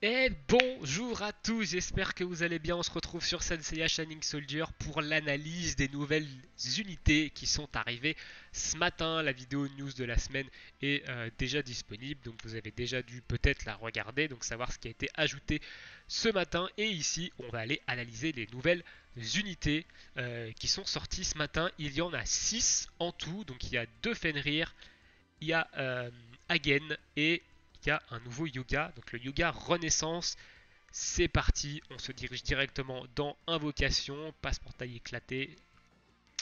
Et bonjour à tous, j'espère que vous allez bien. On se retrouve sur Senseiya Shining Soldier pour l'analyse des nouvelles unités qui sont arrivées ce matin. La vidéo news de la semaine est déjà disponible, donc vous avez déjà dû peut-être la regarder, donc savoir ce qui a été ajouté ce matin. Et ici, on va aller analyser les nouvelles unités qui sont sorties ce matin. Il y en a 6 en tout, donc il y a 2 Fenrir, il y a Hagen et il y a un nouveau yoga, donc le yoga Renaissance. C'est parti, on se dirige directement dans Invocation, passe-portail éclaté.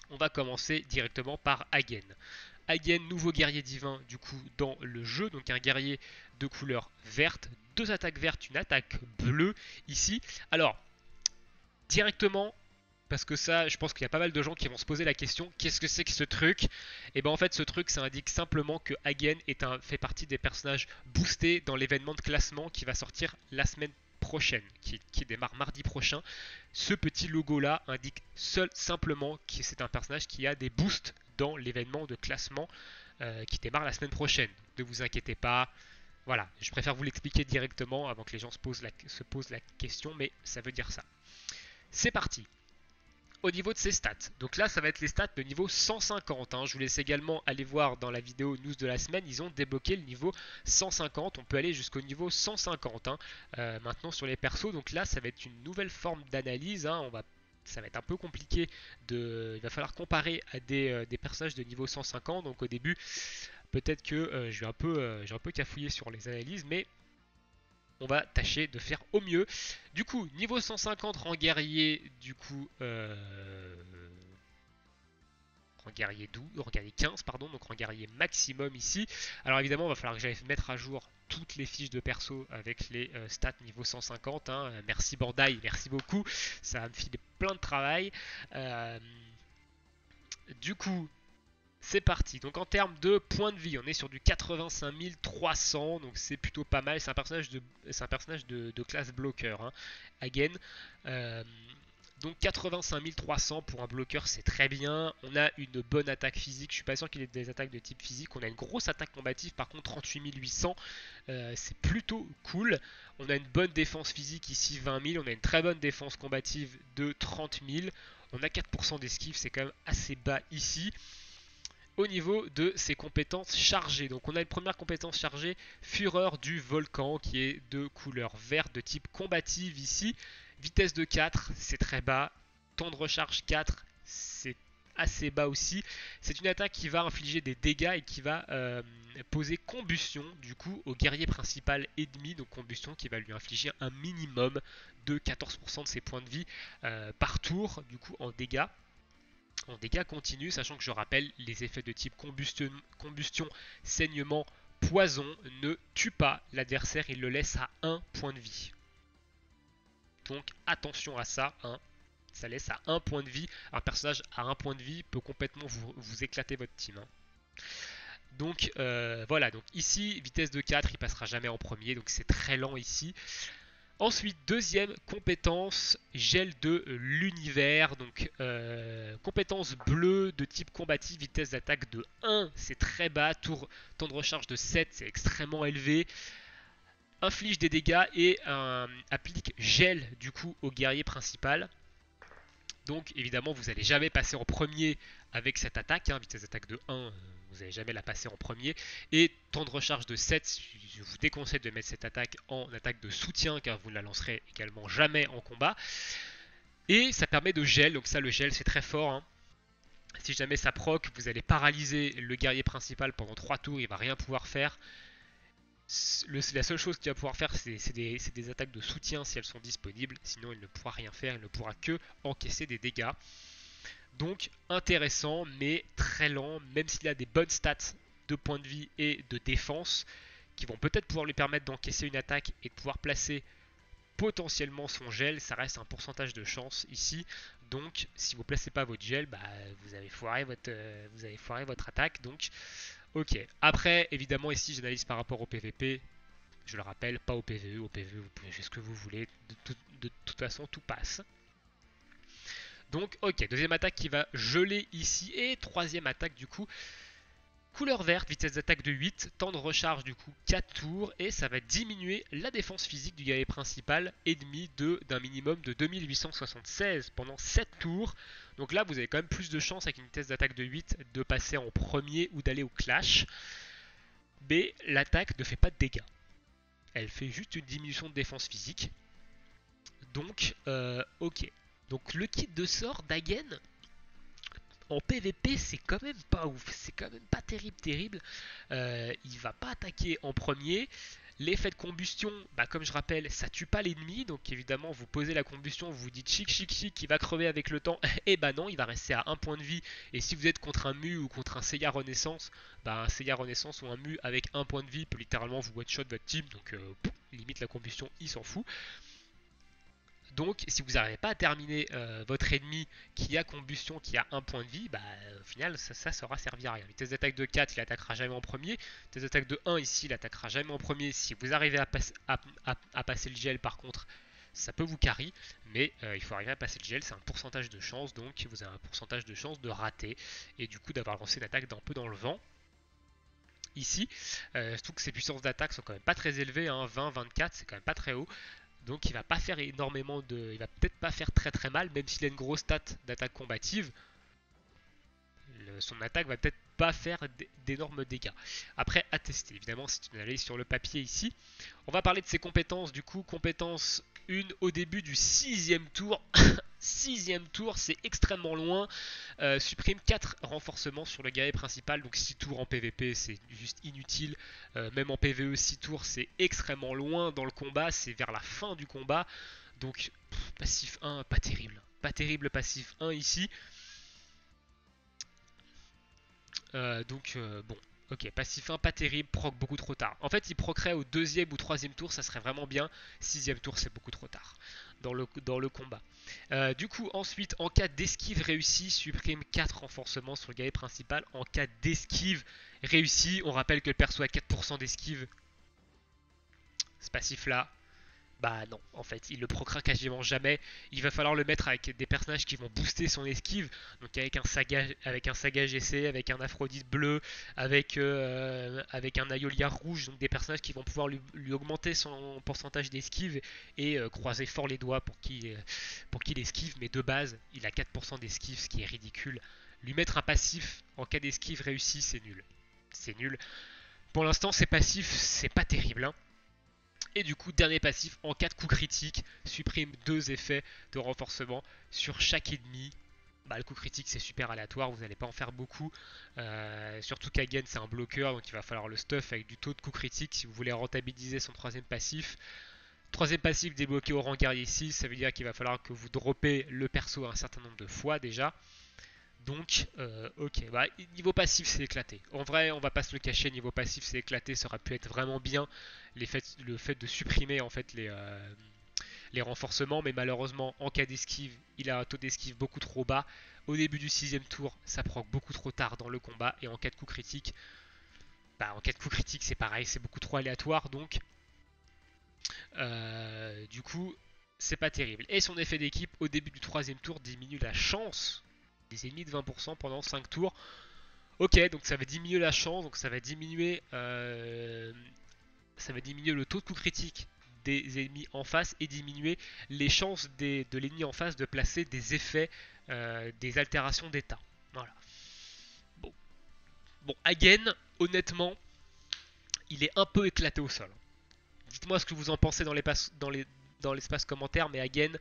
On va commencer directement par Hagen. Hagen, nouveau guerrier divin du coup dans le jeu, donc un guerrier de couleur verte, 2 attaques vertes, une attaque bleue ici. Alors, directement, parce que ça, je pense qu'il y a pas mal de gens qui vont se poser la question, qu'est-ce que c'est que ce truc? Et ben en fait, ce truc, ça indique simplement que Hagen fait partie des personnages boostés dans l'événement de classement qui va sortir la semaine prochaine, qui démarre mardi prochain. Ce petit logo-là indique simplement que c'est un personnage qui a des boosts dans l'événement de classement qui démarre la semaine prochaine. Ne vous inquiétez pas. Voilà, je préfère vous l'expliquer directement avant que les gens se posent la question, mais ça veut dire ça. C'est parti au niveau de ses stats. Donc là, ça va être les stats de niveau 150. Je vous laisse également aller voir dans la vidéo news de la semaine. Ils ont débloqué le niveau 150. On peut aller jusqu'au niveau 150 maintenant sur les persos. Donc là, ça va être une nouvelle forme d'analyse. Ça va être un peu compliqué. Il va falloir comparer à des personnages de niveau 150. Donc au début, peut-être que j'ai un peu cafouillé sur les analyses, mais on va tâcher de faire au mieux. Du coup, niveau 150 rang guerrier, rang guerrier 12, rang guerrier 15, pardon, donc rang guerrier maximum ici. Alors évidemment, il va falloir que j'aille mettre à jour toutes les fiches de perso avec les stats niveau 150. Merci Bandai, merci beaucoup. Ça va me filer plein de travail. Euh, du coup, c'est parti. Donc en termes de points de vie, on est sur du 85 300, donc c'est plutôt pas mal. C'est un personnage de classe bloqueur, Hagen. Euh, donc 85 300 pour un bloqueur, c'est très bien. On a une bonne attaque physique. Je suis pas sûr qu'il ait des attaques de type physique. On a une grosse attaque combative, par contre 38 800, c'est plutôt cool. On a une bonne défense physique ici, 20 000. On a une très bonne défense combative de 30 000. On a 4% d'esquive, c'est quand même assez bas ici au niveau de ses compétences chargées. Donc on a une première compétence chargée, Fureur du Volcan, qui est de couleur verte, de type combative ici. Vitesse de 4, c'est très bas. Temps de recharge 4, c'est assez bas aussi. C'est une attaque qui va infliger des dégâts et qui va poser combustion du coup au guerrier principal ennemi. Donc combustion qui va lui infliger un minimum de 14% de ses points de vie par tour du coup en dégâts continus, sachant que je rappelle, les effets de type combustion, saignement, poison ne tuent pas l'adversaire, il le laisse à un point de vie. Donc attention à ça, ça laisse à un point de vie. Un personnage à un point de vie peut complètement vous éclater votre team. Donc voilà, donc ici, vitesse de 4, il passera jamais en premier, donc c'est très lent ici. Ensuite, deuxième compétence, gel de l'univers. Donc, compétence bleue de type combatif, vitesse d'attaque de 1, c'est très bas. Temps de recharge de 7, c'est extrêmement élevé. Inflige des dégâts et applique gel du coup au guerrier principal. Donc, évidemment, vous n'allez jamais passer en premier avec cette attaque. Vitesse d'attaque de 1, vous n'allez jamais la passer en premier. Et temps de recharge de 7, je vous déconseille de mettre cette attaque en attaque de soutien car vous ne la lancerez également jamais en combat. Et ça permet de gel, donc ça le gel c'est très fort. Si jamais ça proc, vous allez paralyser le guerrier principal pendant 3 tours, il va rien pouvoir faire. La seule chose qu'il va pouvoir faire, c'est des attaques de soutien si elles sont disponibles. Sinon, il ne pourra rien faire, il ne pourra que encaisser des dégâts. Donc intéressant, mais très lent, même s'il a des bonnes stats de points de vie et de défense, qui vont peut-être pouvoir lui permettre d'encaisser une attaque et de pouvoir placer potentiellement son gel, ça reste un pourcentage de chance ici. Donc si vous ne placez pas votre gel, vous avez foiré votre attaque. Donc ok. Après, évidemment ici j'analyse par rapport au PVP. Je le rappelle, pas au PVE. Au PVE, vous pouvez faire ce que vous voulez. De toute façon, tout passe. Donc ok, deuxième attaque qui va geler ici. Et troisième attaque du coup, Couleur verte, vitesse d'attaque de 8, temps de recharge du coup 4 tours et ça va diminuer la défense physique du guerrier principal ennemi d'un minimum de 2876 pendant 7 tours. Donc là vous avez quand même plus de chance avec une vitesse d'attaque de 8 de passer en premier ou d'aller au clash. Mais l'attaque ne fait pas de dégâts. Elle fait juste une diminution de défense physique. Donc ok. Donc le kit de sort d'Hagen en PVP c'est quand même pas ouf, c'est quand même pas terrible. Il va pas attaquer en premier. L'effet de combustion, bah comme je rappelle, ça tue pas l'ennemi, donc évidemment vous posez la combustion, vous vous dites chic, il va crever avec le temps, et bah non, il va rester à 1 point de vie, et si vous êtes contre un Mu ou contre un Seiya Renaissance, bah un Seiya Renaissance ou un Mu avec 1 point de vie peut littéralement vous one-shot votre team, donc limite la combustion, il s'en fout. Donc, si vous n'arrivez pas à terminer votre ennemi qui a combustion, qui a 1 point de vie, bah, au final, ça saura servir à rien. Vitesse d'attaque de 4, il attaquera jamais en premier. Vitesse d'attaque de 1, ici, il attaquera jamais en premier. Si vous arrivez à passer le gel, par contre, ça peut vous carry. Mais il faut arriver à passer le gel, c'est un pourcentage de chance. Donc, vous avez un pourcentage de chance de rater. Et du coup, d'avoir lancé une attaque d'un peu dans le vent. Ici, surtout que ses puissances d'attaque sont quand même pas très élevées, hein, 20, 24, c'est quand même pas très haut. Donc il va pas faire énormément de. Il va peut-être pas faire très mal, même s'il a une grosse stat d'attaque combative. Son attaque va peut-être pas faire d'énormes dégâts. Après, à tester. Évidemment, c'est une analyse sur le papier ici. On va parler de ses compétences. Du coup, compétence 1 au début du 6ème tour. 6ème tour, c'est extrêmement loin. Supprime 4 renforcements sur le guerrier principal. Donc 6 tours en PVP, c'est juste inutile. Même en PVE, 6 tours, c'est extrêmement loin dans le combat. C'est vers la fin du combat. Donc, passif 1, pas terrible. Pas terrible passif 1 ici. Bon, ok, passif 1, pas terrible, proc beaucoup trop tard. En fait, il procerait au 2ème ou 3ème tour, ça serait vraiment bien. 6ème tour, c'est beaucoup trop tard dans le combat. Du coup, ensuite, en cas d'esquive réussie, supprime 4 renforcements sur le guerrier principal. En cas d'esquive réussie, on rappelle que le perso a 4% d'esquive. Ce passif-là, bah non, en fait, il le procra quasiment jamais. Il va falloir le mettre avec des personnages qui vont booster son esquive. Donc avec un Saga GC, avec un Aphrodite bleu, avec un Aeolia rouge. Donc des personnages qui vont pouvoir lui augmenter son pourcentage d'esquive et croiser fort les doigts pour qu'il esquive. Mais de base, il a 4% d'esquive, ce qui est ridicule. Lui mettre un passif en cas d'esquive réussi, c'est nul. C'est nul. Pour l'instant, ses passifs, c'est pas terrible, hein. Et du coup, dernier passif, en cas de coup critique, supprime 2 effets de renforcement sur chaque ennemi. Bah, le coup critique c'est super aléatoire, vous n'allez pas en faire beaucoup. Surtout qu'Hagen c'est un bloqueur, donc il va falloir le stuff avec du taux de coup critique si vous voulez rentabiliser son 3ème passif. 3ème passif débloqué au rang guerrier 6, ça veut dire qu'il va falloir que vous droppez le perso un certain nombre de fois déjà. Donc, ok, bah, niveau passif c'est éclaté. En vrai, on va pas se le cacher, niveau passif c'est éclaté, ça aurait pu être vraiment bien le fait de supprimer en fait les renforcements, mais malheureusement en cas d'esquive, il a un taux d'esquive beaucoup trop bas. Au début du 6ème tour, ça proc beaucoup trop tard dans le combat, et en cas de coup critique, bah, en cas de coup critique c'est pareil, c'est beaucoup trop aléatoire, donc du coup c'est pas terrible. Et son effet d'équipe au début du 3ème tour diminue la chance des ennemis de 20% pendant 5 tours. Ok, donc ça va diminuer la chance, donc ça va diminuer le taux de coup critique des ennemis en face et diminuer les chances de l'ennemi en face de placer des effets, des altérations d'état. Voilà. Bon, Hagen, honnêtement, il est un peu éclaté au sol. Dites-moi ce que vous en pensez dans l'espace commentaire, mais Hagen,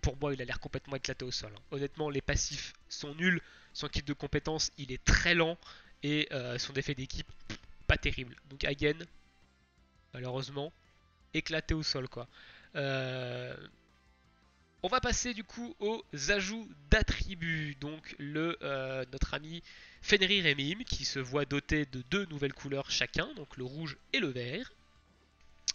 pour moi, il a l'air complètement éclaté au sol. Honnêtement, les passifs sont nuls. Son kit de compétences, il est très lent. Et son effet d'équipe, pas terrible. Donc Hagen, malheureusement, éclaté au sol, quoi. On va passer du coup aux ajouts d'attributs. Donc notre ami Fenrir et Mime qui se voit doté de 2 nouvelles couleurs chacun, donc le rouge et le vert.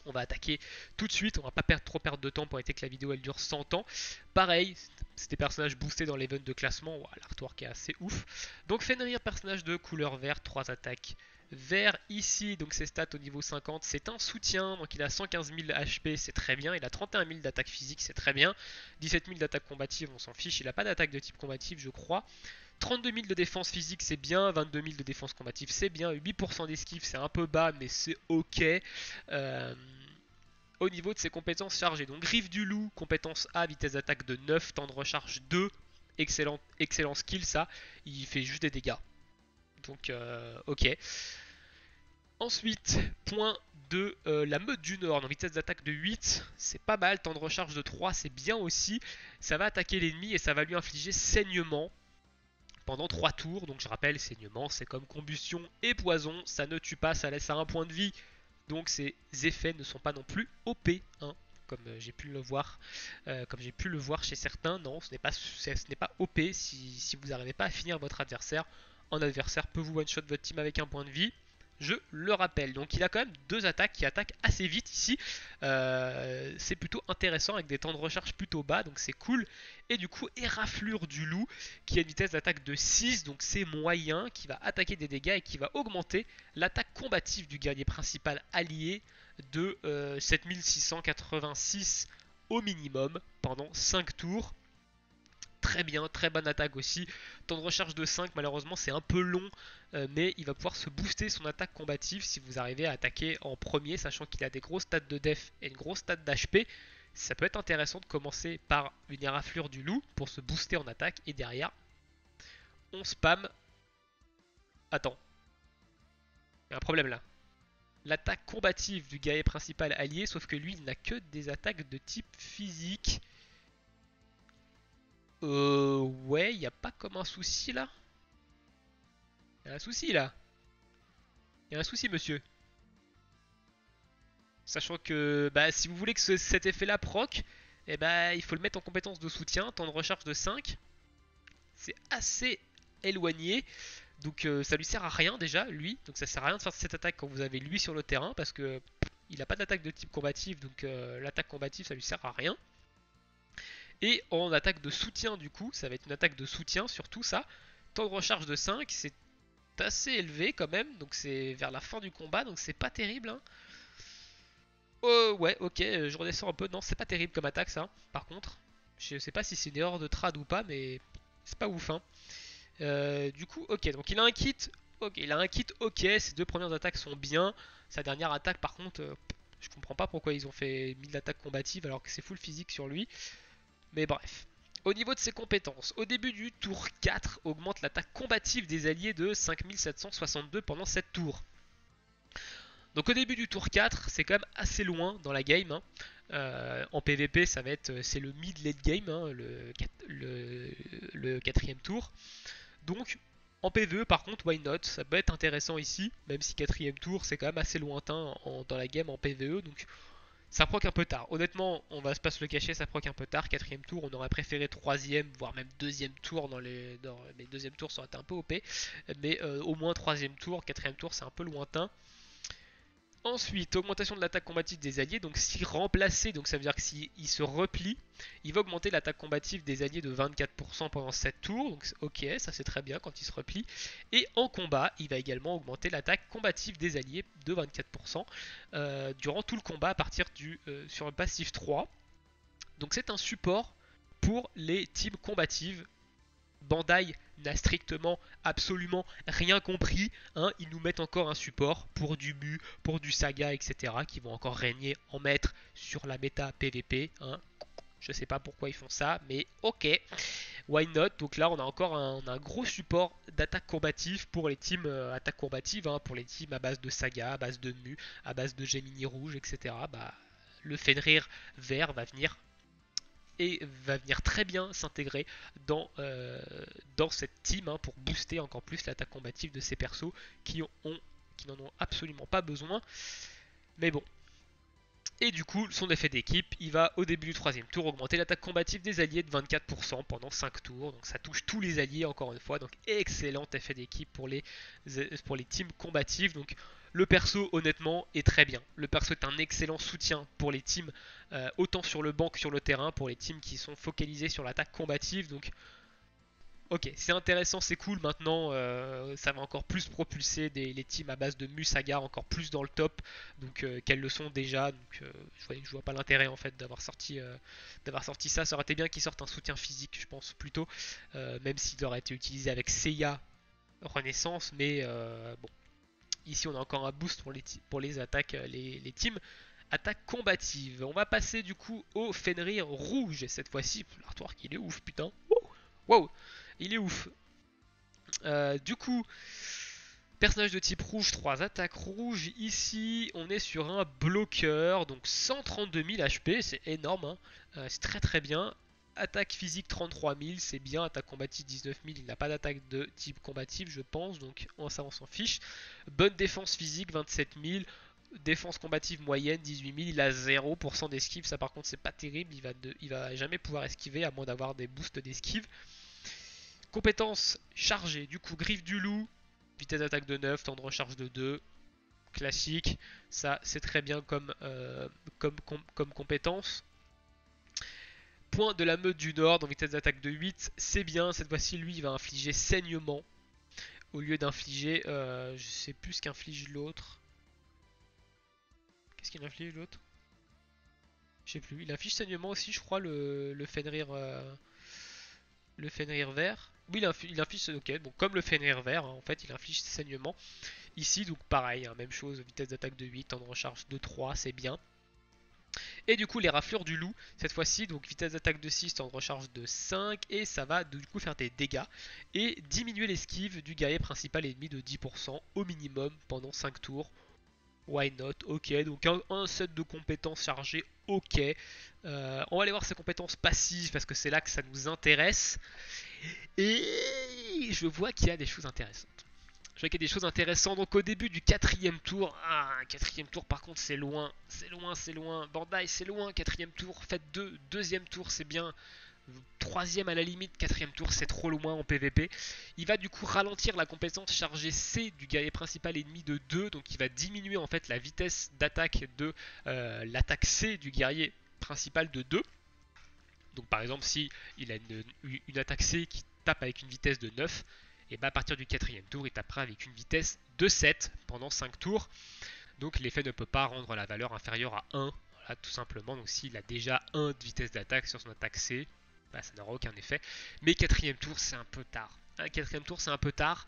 On va attaquer tout de suite, on va pas trop perdre de temps pour éviter que la vidéo elle dure 100 ans. Pareil, c'est des personnages boostés dans l'event de classement, wow, l'artwork est assez ouf. Donc Fenrir, personnage de couleur verte, 3 attaques vert ici, donc ses stats au niveau 50, c'est un soutien, donc il a 115 000 HP, c'est très bien, il a 31 000 d'attaque physique, c'est très bien, 17 000 d'attaque combative, on s'en fiche, il n'a pas d'attaque de type combative je crois, 32 000 de défense physique, c'est bien. 22 000 de défense combative, c'est bien. 8% d'esquive, c'est un peu bas, mais c'est ok. Euh, Au niveau de ses compétences chargées, donc griffe du loup, compétence A, vitesse d'attaque de 9, temps de recharge 2. Excellent skill, ça. Il fait juste des dégâts. Donc, ok. Ensuite, point de la meute du Nord, donc vitesse d'attaque de 8, c'est pas mal, temps de recharge de 3, c'est bien aussi. Ça va attaquer l'ennemi et ça va lui infliger saignement pendant 3 tours. Donc je rappelle, saignement, c'est comme combustion et poison, ça ne tue pas, ça laisse à un point de vie. Donc ces effets ne sont pas non plus OP, hein, comme j'ai pu le voir, chez certains. Non, ce n'est pas OP si vous n'arrivez pas à finir votre adversaire. Un adversaire peut vous one-shot votre team avec un point de vie. Je le rappelle. Donc il a quand même deux attaques qui attaquent assez vite ici. C'est plutôt intéressant avec des temps de recharge plutôt bas, donc c'est cool. Et du coup, éraflure du loup qui a une vitesse d'attaque de 6, donc c'est moyen, qui va attaquer des dégâts et qui va augmenter l'attaque combative du guerrier principal allié de 7686 au minimum pendant 5 tours. Très bien, très bonne attaque aussi. Temps de recharge de 5, malheureusement c'est un peu long, mais il va pouvoir se booster son attaque combative si vous arrivez à attaquer en premier, sachant qu'il a des grosses stats de def et une grosse stat d'HP. Ça peut être intéressant de commencer par une éraflure du loup pour se booster en attaque, et derrière on spam. Attends, il y a un problème là. L'attaque combative du guerrier principal allié, sauf que lui il n'a que des attaques de type physique. Ouais, il n'y a pas comme un souci là. Il y a un souci là. Il y a un souci, monsieur. Sachant que bah, si vous voulez que cet effet-là proc, eh bah, il faut le mettre en compétence de soutien, temps de recharge de 5. C'est assez éloigné. Donc ça lui sert à rien déjà, lui. Donc ça sert à rien de faire cette attaque quand vous avez lui sur le terrain, parce que il n'a pas d'attaque de type combatif, donc l'attaque combative ça lui sert à rien. Et en attaque de soutien du coup, ça va être une attaque de soutien surtout ça. Temps de recharge de 5, c'est assez élevé quand même, donc c'est vers la fin du combat, donc c'est pas terrible, hein. Oh ouais, ok, je redescends un peu. Non, c'est pas terrible comme attaque ça, par contre. Je sais pas si c'est une erreur de trad ou pas, mais c'est pas ouf, hein. Du coup, ok, donc il a un kit. Ok, il a un kit, ok, ses deux premières attaques sont bien. Sa dernière attaque, par contre, je comprends pas pourquoi ils ont fait 1000 attaques combatives alors que c'est full physique sur lui. Mais bref. Au niveau de ses compétences, au début du tour 4, augmente l'attaque combative des alliés de 5762 pendant 7 tours. Donc au début du tour 4, c'est quand même assez loin dans la game, hein. En PvP, ça va être c'est le mid-late game, hein, le quatrième tour. Donc en PvE, par contre, why not? Ça peut être intéressant ici, même si quatrième tour, c'est quand même assez lointain dans la game en PvE. Donc ça proc un peu tard. Honnêtement, on va pas se le cacher, ça proc un peu tard. Quatrième tour, on aurait préféré troisième, voire même deuxième tour mais deuxième tour, ça aurait été un peu OP. Mais au moins troisième tour, quatrième tour, c'est un peu lointain. Ensuite, augmentation de l'attaque combative des alliés. Donc si remplacé, donc ça veut dire que s'il se replie, il va augmenter l'attaque combative des alliés de 24% pendant 7 tours. Donc ok, ça c'est très bien quand il se replie. Et en combat, il va également augmenter l'attaque combative des alliés de 24% durant tout le combat à partir sur le passif 3. Donc c'est un support pour les teams combatives. Bandai n'a strictement absolument rien compris, hein. Ils nous mettent encore un support pour du Mu, pour du Saga, etc. qui vont encore régner en maître sur la méta PVP, hein. Je sais pas pourquoi ils font ça, mais ok, why not. Donc là on a encore un gros support d'attaque combative pour les teams attaque combative, hein, pour les teams à base de Saga, à base de Mu, à base de Gemini rouge, etc. Bah, le Fenrir vert va venir très bien s'intégrer dans cette team, hein, pour booster encore plus l'attaque combative de ces persos qui n'en ont absolument pas besoin. Mais bon. Et du coup, son effet d'équipe, il va au début du troisième tour augmenter l'attaque combative des alliés de 24% pendant 5 tours. Donc ça touche tous les alliés encore une fois. Donc excellent effet d'équipe pour les teams combatives. Donc le perso honnêtement est très bien. Le perso est un excellent soutien pour les teams, autant sur le banc que sur le terrain, pour les teams qui sont focalisés sur l'attaque combative. Donc Ok, c'est intéressant, c'est cool. Maintenant, ça va encore plus propulser les teams à base de Musaga encore plus dans le top, donc qu'elles le sont déjà. Donc, je vois pas l'intérêt en fait d'avoir sorti ça. Ça aurait été bien qu'ils sortent un soutien physique, je pense plutôt, même s'il aurait été utilisé avec Seiya Renaissance. Mais bon, ici on a encore un boost pour les attaques, les teams attaques combatives. On va passer du coup au Fenrir rouge cette fois-ci. L'artwork il est ouf, putain. Wow, il est ouf. Du coup, personnage de type rouge, 3 attaques rouges. Ici, on est sur un bloqueur, donc 132 000 HP, c'est énorme, hein. C'est très très bien. Attaque physique 33 000, c'est bien. Attaque combative 19 000, il n'a pas d'attaque de type combatif, je pense, donc ça on s'en fiche. Bonne défense physique 27 000. Défense combative moyenne 18 000, il a 0% d'esquive, ça par contre c'est pas terrible, il va jamais pouvoir esquiver à moins d'avoir des boosts d'esquive. Compétences chargées, du coup griffe du loup, vitesse d'attaque de 9, temps de recharge de 2, classique, ça c'est très bien comme compétence. Point de la meute du nord, donc vitesse d'attaque de 8, c'est bien, cette fois-ci lui il va infliger saignement, au lieu d'infliger, je sais plus ce qu'inflige l'autre. Qu'est-ce qu'il inflige l'autre? Je sais plus, il inflige saignement aussi je crois le Fenrir, le Fenrir vert. Oui il inflige, ok, bon comme le Fenrir vert, hein, en fait il inflige saignement. Ici, donc pareil, hein, même chose, vitesse d'attaque de 8, temps de recharge de 3, c'est bien. Et du coup, les raflures du loup, cette fois-ci, donc vitesse d'attaque de 6, temps de recharge de 5, et ça va du coup faire des dégâts. Et diminuer l'esquive du guerrier principal ennemi de 10% au minimum pendant 5 tours. Why not? Ok, donc un set de compétences chargées, ok. On va aller voir ses compétences passives parce que c'est là que ça nous intéresse. Et je vois qu'il y a des choses intéressantes. Je vois qu'il y a des choses intéressantes. Donc au début du quatrième tour, quatrième tour par contre c'est loin, c'est loin, c'est loin. Bandai c'est loin, quatrième tour, faites deux, deuxième tour c'est bien. Troisième à la limite, quatrième tour c'est trop loin en PvP. Il va du coup ralentir la compétence chargée C du guerrier principal ennemi de 2, donc il va diminuer en fait la vitesse d'attaque de l'attaque C du guerrier principal de 2. Donc par exemple si il a une attaque C qui tape avec une vitesse de 9, et bah à partir du quatrième tour il tapera avec une vitesse de 7 pendant 5 tours. Donc l'effet ne peut pas rendre la valeur inférieure à 1, voilà, tout simplement. Donc s'il a déjà 1 de vitesse d'attaque sur son attaque C, bah, ça n'aura aucun effet. Mais quatrième tour c'est un peu tard. Quatrième tour c'est un peu tard.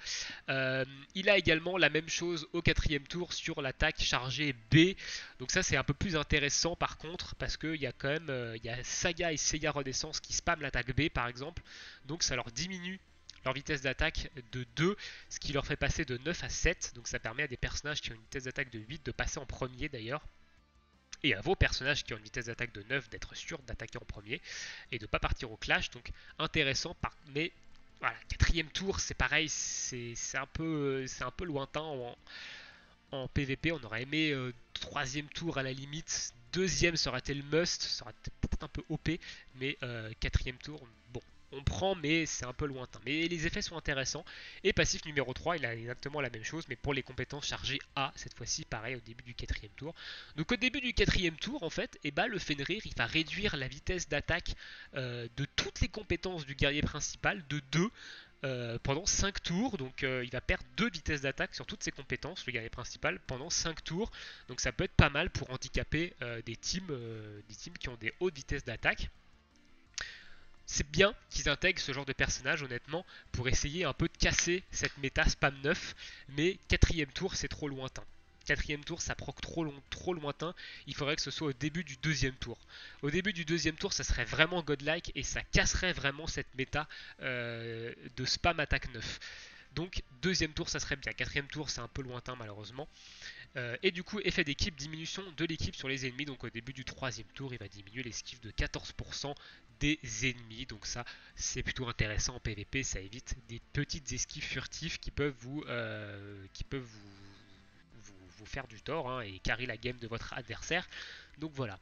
Il a également la même chose au quatrième tour sur l'attaque chargée B. Donc ça c'est un peu plus intéressant par contre parce qu'il y a quand même il y a Saga et Seiya Renaissance qui spamment l'attaque B par exemple. Donc ça leur diminue leur vitesse d'attaque de 2, ce qui leur fait passer de 9 à 7. Donc ça permet à des personnages qui ont une vitesse d'attaque de 8 de passer en premier d'ailleurs. Et à vos personnages qui ont une vitesse d'attaque de 9 d'être sûrs d'attaquer en premier et de ne pas partir au clash. Donc intéressant, mais voilà, quatrième tour, c'est pareil, c'est un peu lointain en PvP. On aurait aimé troisième tour à la limite. Deuxième, ça aurait été le must, ça aurait été peut-être un peu OP, mais quatrième tour, bon, on prend, mais c'est un peu lointain. Mais les effets sont intéressants. Et passif numéro 3, il a exactement la même chose, mais pour les compétences chargées A, cette fois-ci, pareil, au début du quatrième tour. Donc au début du quatrième tour, en fait, et bah, le Fenrir, il va réduire la vitesse d'attaque de toutes les compétences du guerrier principal de 2 pendant 5 tours. Donc il va perdre 2 vitesses d'attaque sur toutes ses compétences, le guerrier principal, pendant 5 tours. Donc ça peut être pas mal pour handicaper des teams qui ont des hautes vitesses d'attaque. C'est bien qu'ils intègrent ce genre de personnage, honnêtement, pour essayer un peu de casser cette méta spam 9, mais quatrième tour, c'est trop lointain. Quatrième tour, ça proc trop lointain. Il faudrait que ce soit au début du deuxième tour. Au début du deuxième tour, ça serait vraiment godlike et ça casserait vraiment cette méta de spam attaque 9. Donc deuxième tour, ça serait bien. Quatrième tour, c'est un peu lointain malheureusement. Et du coup, effet d'équipe, diminution de l'équipe sur les ennemis. Donc au début du troisième tour, il va diminuer l'esquive de 14% des ennemis. Donc ça, c'est plutôt intéressant en PvP. Ça évite des petites esquives furtives qui peuvent vous faire du tort, hein, et carry la game de votre adversaire. Donc voilà.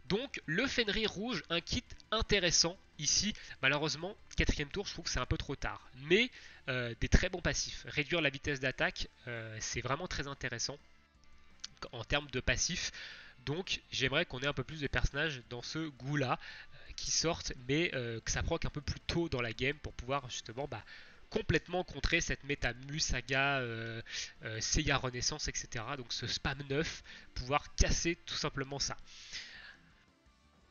Donc le Fenrir rouge, un kit intéressant ici. Malheureusement, quatrième tour, je trouve que c'est un peu trop tard. Mais des très bons passifs. Réduire la vitesse d'attaque, c'est vraiment très intéressant en termes de passifs. Donc j'aimerais qu'on ait un peu plus de personnages dans ce goût-là, qui sortent, mais que ça proc un peu plus tôt dans la game pour pouvoir justement complètement contrer cette méta Mu, Saga, Seiya Renaissance, etc. Donc ce spam 9, pouvoir casser tout simplement ça.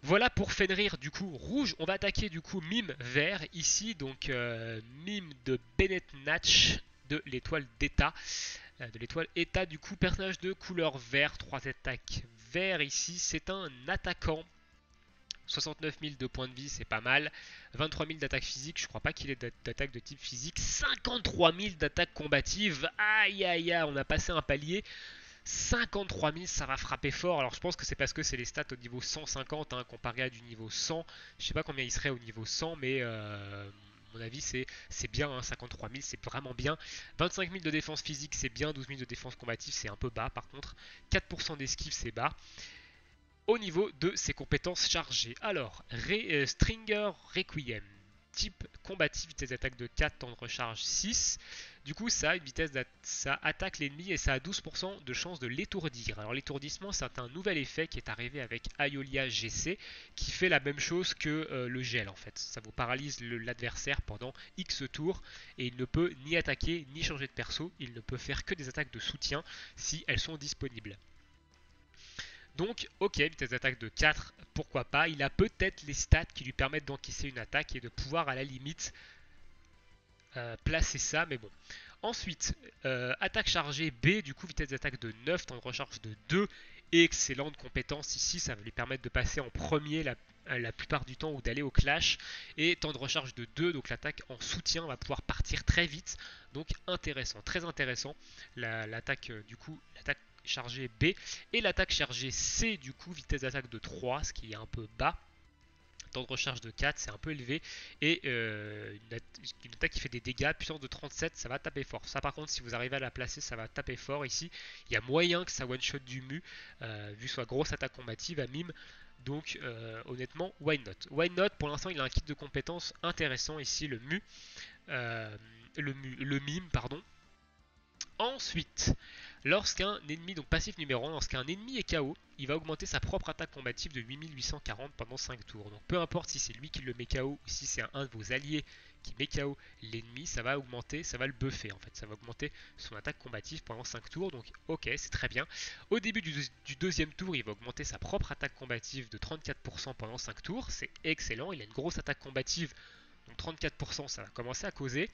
Voilà pour Fenrir du coup rouge. On va attaquer du coup Mime vert ici. Donc Mime de Bennett Natch de l'étoile d'État. De l'étoile État du coup personnage de couleur vert. 3 attaques vert ici. C'est un attaquant. 69 000 de points de vie, c'est pas mal. 23 000 d'attaque physique, je crois pas qu'il ait d'attaque de type physique. 53 000 d'attaque combative. Aïe aïe aïe, on a passé un palier. 53 000, ça va frapper fort. Alors je pense que c'est parce que c'est les stats au niveau 150 hein, comparé à du niveau 100. Je sais pas combien il serait au niveau 100, mais à mon avis c'est bien. Hein, 53 000, c'est vraiment bien. 25 000 de défense physique, c'est bien. 12 000 de défense combative, c'est un peu bas par contre. 4% d'esquive, c'est bas. Au niveau de ses compétences chargées. Alors, Stringer Requiem. Type combatif, vitesse d'attaque de 4, temps de recharge 6. Du coup, ça a une vitesse ça attaque l'ennemi et ça a 12% de chance de l'étourdir. Alors l'étourdissement, c'est un nouvel effet qui est arrivé avec Aiolia GC qui fait la même chose que le gel en fait. Ça vous paralyse l'adversaire pendant X tours et il ne peut ni attaquer ni changer de perso. Il ne peut faire que des attaques de soutien si elles sont disponibles. Donc, ok, vitesse d'attaque de 4, pourquoi pas. Il a peut-être les stats qui lui permettent d'encaisser une attaque et de pouvoir à la limite placer ça, mais bon. Ensuite, attaque chargée B, du coup vitesse d'attaque de 9, temps de recharge de 2. Excellente compétence ici, ça va lui permettre de passer en premier la plupart du temps ou d'aller au clash. Et temps de recharge de 2, donc l'attaque en soutien va pouvoir partir très vite. Donc intéressant, très intéressant. L'attaque du coup, l'attaque chargée B et l'attaque chargée C du coup vitesse d'attaque de 3 ce qui est un peu bas, temps de recharge de 4 c'est un peu élevé et une attaque qui fait des dégâts, puissance de 37 ça va taper fort. Ça par contre si vous arrivez à la placer ça va taper fort ici. Il y a moyen que ça one shot du Mu vu sa grosse attaque combative à Mime. Donc honnêtement why not. Why not, pour l'instant il a un kit de compétences intéressant ici le Mu. Le Mime pardon. Ensuite, lorsqu'un ennemi, donc passif numéro 1, lorsqu'un ennemi est KO, il va augmenter sa propre attaque combative de 8840 pendant 5 tours. Donc peu importe si c'est lui qui le met KO ou si c'est un de vos alliés qui met KO l'ennemi, ça va augmenter, ça va le buffer en fait. Ça va augmenter son attaque combative pendant 5 tours. Donc ok, c'est très bien. Au début du deuxième tour, il va augmenter sa propre attaque combative de 34% pendant 5 tours. C'est excellent, il a une grosse attaque combative. Donc 34% ça va commencer à causer.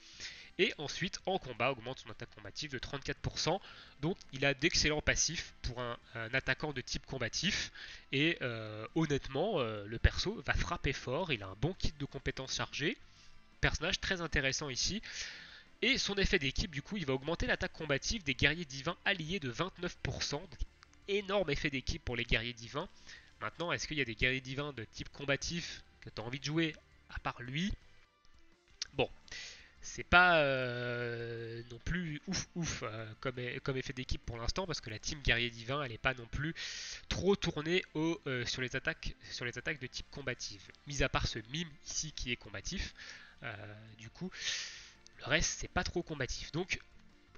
Et ensuite, en combat, augmente son attaque combative de 34%. Donc, il a d'excellents passifs pour un attaquant de type combatif. Et honnêtement, le perso va frapper fort. Il a un bon kit de compétences chargées. Personnage très intéressant ici. Et son effet d'équipe, du coup, il va augmenter l'attaque combative des guerriers divins alliés de 29%. Donc, énorme effet d'équipe pour les guerriers divins. Maintenant, est-ce qu'il y a des guerriers divins de type combatif que tu as envie de jouer à part lui? Bon, c'est pas non plus ouf comme effet d'équipe pour l'instant parce que la team guerrier divin elle est pas non plus trop tournée sur les attaques de type combative. Mis à part ce mime ici qui est combatif, du coup le reste c'est pas trop combatif. Donc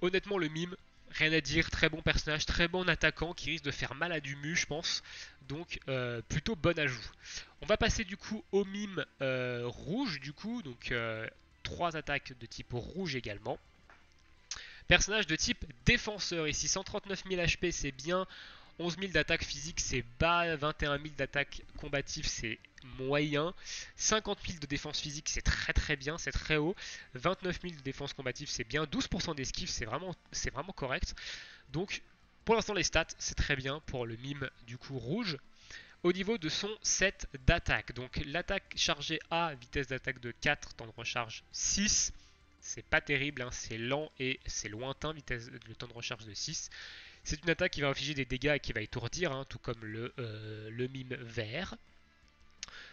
honnêtement le mime, rien à dire, très bon personnage, très bon attaquant qui risque de faire mal à du mu je pense. Donc plutôt bon ajout. On va passer du coup au mime rouge du coup, donc 3 attaques de type rouge également. Personnage de type défenseur ici, 139 000 HP c'est bien, 11 000 d'attaque physique c'est bas, 21 000 d'attaque combative c'est moyen, 50 000 de défense physique c'est très bien, c'est très haut, 29 000 de défense combative c'est bien, 12% d'esquive c'est vraiment correct. Donc pour l'instant les stats c'est très bien pour le mime du coup rouge. Au niveau de son set d'attaque, donc l'attaque chargée A, vitesse d'attaque de 4, temps de recharge 6, c'est pas terrible, hein, c'est lent et c'est lointain, le temps de recharge de 6. C'est une attaque qui va infliger des dégâts et qui va étourdir, hein, tout comme le mime vert.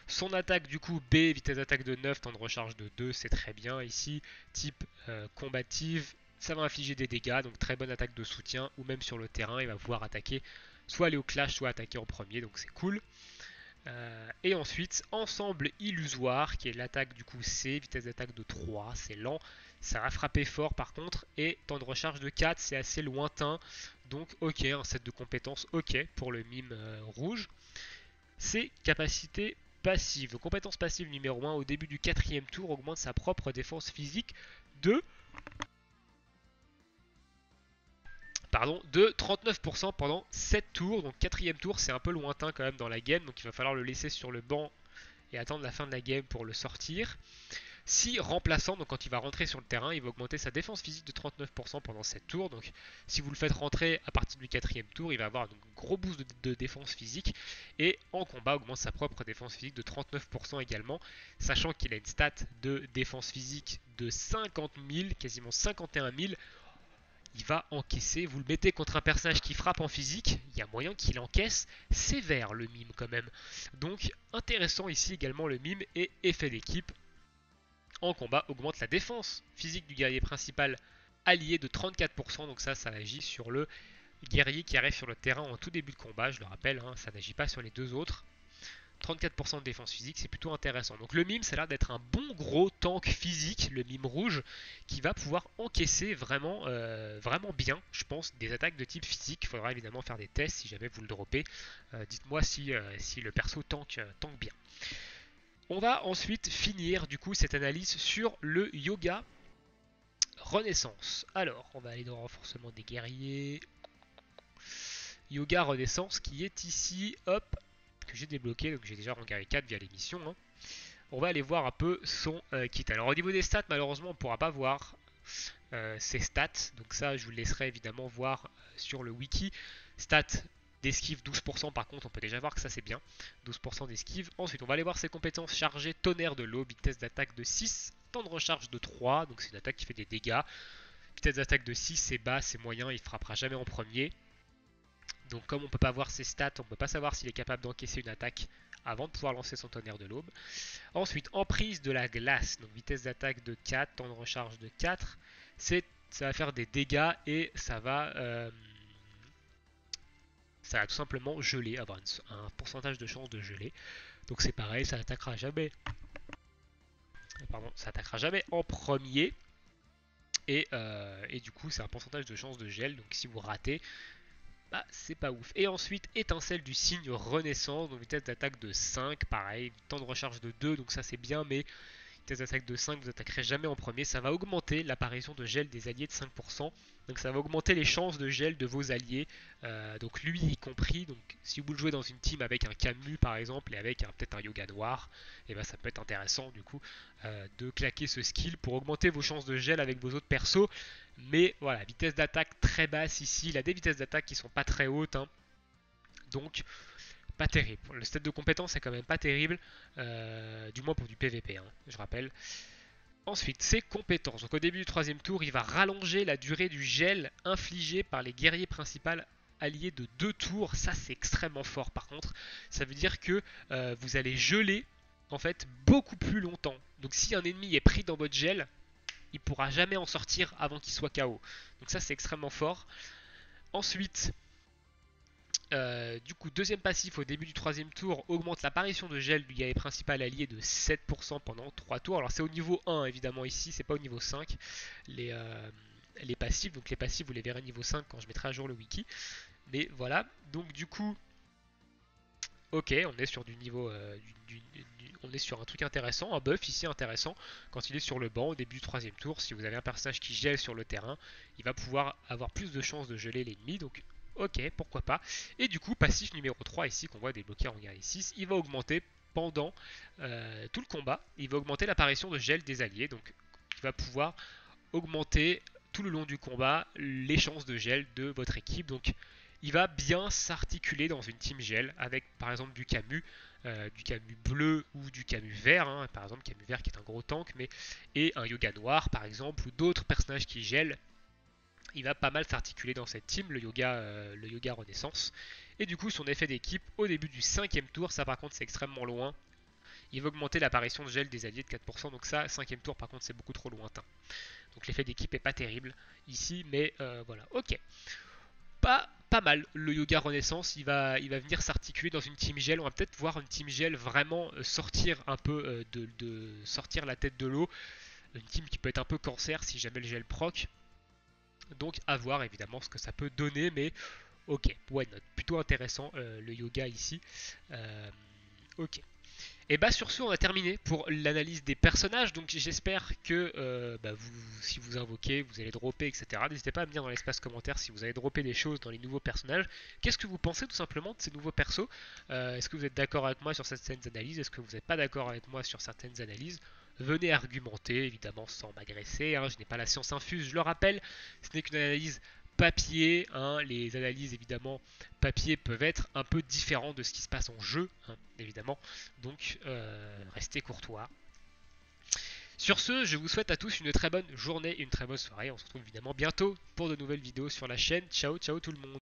Son attaque du coup B, vitesse d'attaque de 9, temps de recharge de 2, c'est très bien ici. Type combative, ça va infliger des dégâts, donc très bonne attaque de soutien, ou même sur le terrain, il va pouvoir attaquer, soit aller au clash, soit attaquer en premier, donc c'est cool. Et ensuite, ensemble illusoire, qui est l'attaque du coup C, vitesse d'attaque de 3, c'est lent, ça va frapper fort par contre, et temps de recharge de 4, c'est assez lointain, donc ok, un set de compétences ok pour le mime rouge. Ses capacités passives. Compétence passive numéro 1, au début du 4e tour, augmente sa propre défense physique de, de 39% pendant 7 tours. Donc 4e tour, c'est un peu lointain quand même dans la game, donc il va falloir le laisser sur le banc et attendre la fin de la game pour le sortir. Si remplaçant, donc quand il va rentrer sur le terrain, il va augmenter sa défense physique de 39% pendant 7 tours. Donc si vous le faites rentrer à partir du 4e tour, il va avoir un gros boost de défense physique. Et en combat, augmente sa propre défense physique de 39% également. Sachant qu'il a une stat de défense physique de 50 000, quasiment 51 000. Il va encaisser, vous le mettez contre un personnage qui frappe en physique, il y a moyen qu'il encaisse sévère le mime quand même. Donc intéressant ici également le mime et effet d'équipe. En combat, augmente la défense physique du guerrier principal allié de 34%, donc ça agit sur le guerrier qui arrive sur le terrain en tout début de combat, je le rappelle, hein, ça n'agit pas sur les deux autres. 34% de défense physique, c'est plutôt intéressant. Donc le mime, ça a l'air d'être un bon gros tank physique, le mime rouge, qui va pouvoir encaisser vraiment, vraiment bien, je pense, des attaques de type physique. Il faudra évidemment faire des tests si jamais vous le droppez. Dites-moi si le perso tank bien. On va ensuite finir du coup cette analyse sur le yoga Renaissance. Alors, on va aller dans le renforcement des guerriers. Yoga Renaissance qui est ici, hop, que j'ai débloqué, donc j'ai déjà rangé 4 via l'émission. Hein. On va aller voir un peu son kit. Alors au niveau des stats, malheureusement, on ne pourra pas voir ses stats. Donc ça, je vous le laisserai évidemment voir sur le wiki. Stats d'esquive 12%, par contre, on peut déjà voir que ça c'est bien. 12% d'esquive. Ensuite, on va aller voir ses compétences chargées. Tonnerre de l'eau, vitesse d'attaque de 6, temps de recharge de 3. Donc c'est une attaque qui fait des dégâts. Vitesse d'attaque de 6, c'est bas, c'est moyen, il frappera jamais en premier. Donc comme on ne peut pas voir ses stats, on ne peut pas savoir s'il est capable d'encaisser une attaque avant de pouvoir lancer son tonnerre de l'aube. Ensuite, emprise de la glace, donc vitesse d'attaque de 4, temps de recharge de 4. Ça va faire des dégâts et ça va tout simplement geler, avoir un pourcentage de chance de geler. Donc c'est pareil, ça n'attaquera jamais. Pardon, ça attaquera jamais en premier. Et du coup, c'est un pourcentage de chance de gel. Donc si vous ratez, bah, c'est pas ouf. Et ensuite, étincelle du signe renaissance, donc vitesse d'attaque de 5, pareil, temps de recharge de 2, donc ça c'est bien, mais vitesse d'attaque de 5, vous attaquerez jamais en premier. Ça va augmenter l'apparition de gel des alliés de 5%, donc ça va augmenter les chances de gel de vos alliés, donc lui y compris. Donc si vous le jouez dans une team avec un Camus par exemple, et avec peut-être un Yoga Noir, et ben ça peut être intéressant du coup de claquer ce skill pour augmenter vos chances de gel avec vos autres persos. Mais voilà, vitesse d'attaque très basse ici. Il a des vitesses d'attaque qui sont pas très hautes. Hein. Donc, pas terrible. Le stade de compétence est quand même pas terrible. Du moins pour du PVP, hein, je rappelle. Ensuite, ses compétences. Donc au début du 3e tour, il va rallonger la durée du gel infligé par les guerriers principaux alliés de 2 tours. Ça, c'est extrêmement fort par contre. Ça veut dire que vous allez geler en fait beaucoup plus longtemps. Donc si un ennemi est pris dans votre gel, il pourra jamais en sortir avant qu'il soit KO. Donc ça c'est extrêmement fort. Ensuite, du coup, deuxième passif au début du 3e tour augmente l'apparition de gel du guerrier principal allié de 7% pendant 3 tours. Alors c'est au niveau 1 évidemment ici, c'est pas au niveau 5 les passifs. Donc les passifs vous les verrez niveau 5 quand je mettrai à jour le wiki. Mais voilà, donc du coup, ok, on est sur du niveau, on est sur un truc intéressant, un buff ici intéressant. Quand il est sur le banc au début du 3e tour, si vous avez un personnage qui gèle sur le terrain, il va pouvoir avoir plus de chances de geler l'ennemi. Donc ok, pourquoi pas. Et du coup, passif numéro 3 ici qu'on voit débloquer en guerrier 6, il va augmenter pendant tout le combat. Il va augmenter l'apparition de gel des alliés. Donc il va pouvoir augmenter tout le long du combat les chances de gel de votre équipe. Donc il va bien s'articuler dans une team gel avec par exemple du Camus bleu ou du Camus vert, hein, par exemple Camus vert qui est un gros tank, mais et un Yoga noir par exemple, ou d'autres personnages qui gèlent. Il va pas mal s'articuler dans cette team, le yoga Renaissance. Et du coup son effet d'équipe au début du 5e tour, ça par contre c'est extrêmement loin. Il va augmenter l'apparition de gel des alliés de 4%, donc ça 5e tour par contre c'est beaucoup trop lointain. Donc l'effet d'équipe est pas terrible ici, mais voilà, ok. Pas mal, le Yoga Renaissance, il va venir s'articuler dans une team gel. On va peut-être voir une team gel vraiment sortir un peu sortir la tête de l'eau. Une team qui peut être un peu cancer si jamais le gel proc. Donc à voir évidemment ce que ça peut donner, mais ok, why not. Plutôt intéressant le yoga ici. Ok. Et bah sur ce, on a terminé pour l'analyse des personnages. Donc j'espère que si vous invoquez, vous allez dropper, etc. N'hésitez pas à me dire dans l'espace commentaire si vous avez droppé des choses dans les nouveaux personnages. Qu'est-ce que vous pensez tout simplement de ces nouveaux persos? Est-ce que vous êtes d'accord avec moi sur certaines analyses? Est-ce que vous n'êtes pas d'accord avec moi sur certaines analyses? Venez argumenter, évidemment sans m'agresser, hein. Je n'ai pas la science infuse, je le rappelle. Ce n'est qu'une analyse papier, hein. Les analyses évidemment papier peuvent être un peu différentes de ce qui se passe en jeu, hein, évidemment. Donc restez courtois. Sur ce, je vous souhaite à tous une très bonne journée et une très bonne soirée. On se retrouve évidemment bientôt pour de nouvelles vidéos sur la chaîne. Ciao, ciao tout le monde.